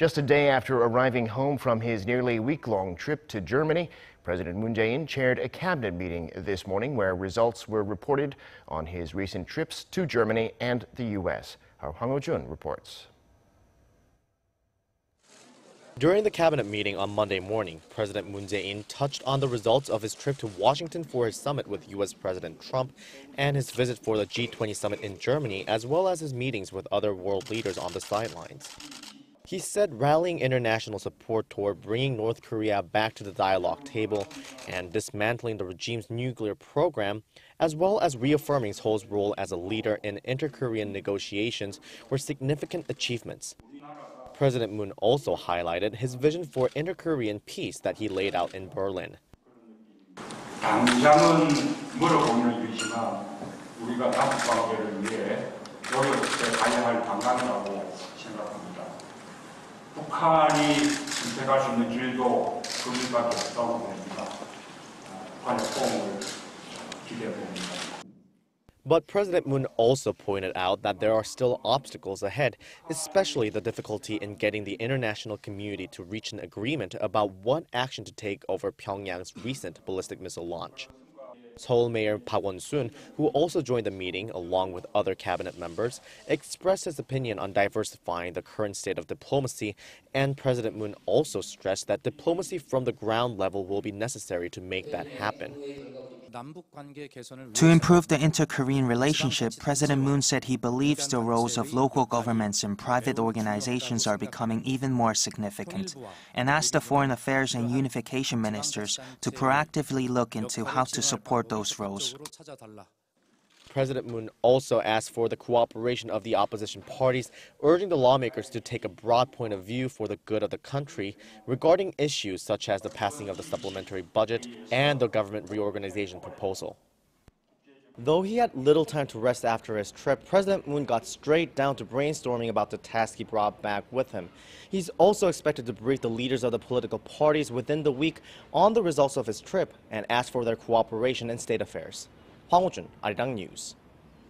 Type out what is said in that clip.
Just a day after arriving home from his nearly week-long trip to Germany, President Moon Jae-in chaired a cabinet meeting this morning where results were reported on his recent trips to Germany and the U.S. Our Hwang Hojun reports. During the cabinet meeting on Monday morning, President Moon Jae-in touched on the results of his trip to Washington for his summit with U.S. President Trump and his visit for the G20 summit in Germany, as well as his meetings with other world leaders on the sidelines. He said rallying international support toward bringing North Korea back to the dialogue table and dismantling the regime's nuclear program, as well as reaffirming Seoul's role as a leader in inter-Korean negotiations, were significant achievements. President Moon also highlighted his vision for inter-Korean peace that he laid out in Berlin. 당장은 물어보는 일이지만 우리가 남북 관계를 위해 노력해 가야 할 방안이라고 생각합니다. 북한이 선택할 수 있는 길도 거기밖에 없다고 봅니다. 북한의 호응을 기대해 봅니다. But President Moon also pointed out that there are still obstacles ahead, especially the difficulty in getting the international community to reach an agreement about what action to take over Pyongyang's recent ballistic missile launch. Seoul Mayor Park Won-soon, who also joined the meeting along with other cabinet members, expressed his opinion on diversifying the current state of diplomacy, and President Moon also stressed that diplomacy from the ground level will be necessary to make that happen. To improve the inter-Korean relationship, President Moon said he believes the roles of local governments and private organizations are becoming even more significant, and asked the foreign affairs and unification ministers to proactively look into how to support those roles. President Moon also asked for the cooperation of the opposition parties, urging the lawmakers to take a broad point of view for the good of the country regarding issues such as the passing of the supplementary budget and the government reorganization proposal. Though he had little time to rest after his trip, President Moon got straight down to brainstorming about the task he brought back with him. He's also expected to brief the leaders of the political parties within the week on the results of his trip and ask for their cooperation in state affairs. Hwang Hojun, Arirang News.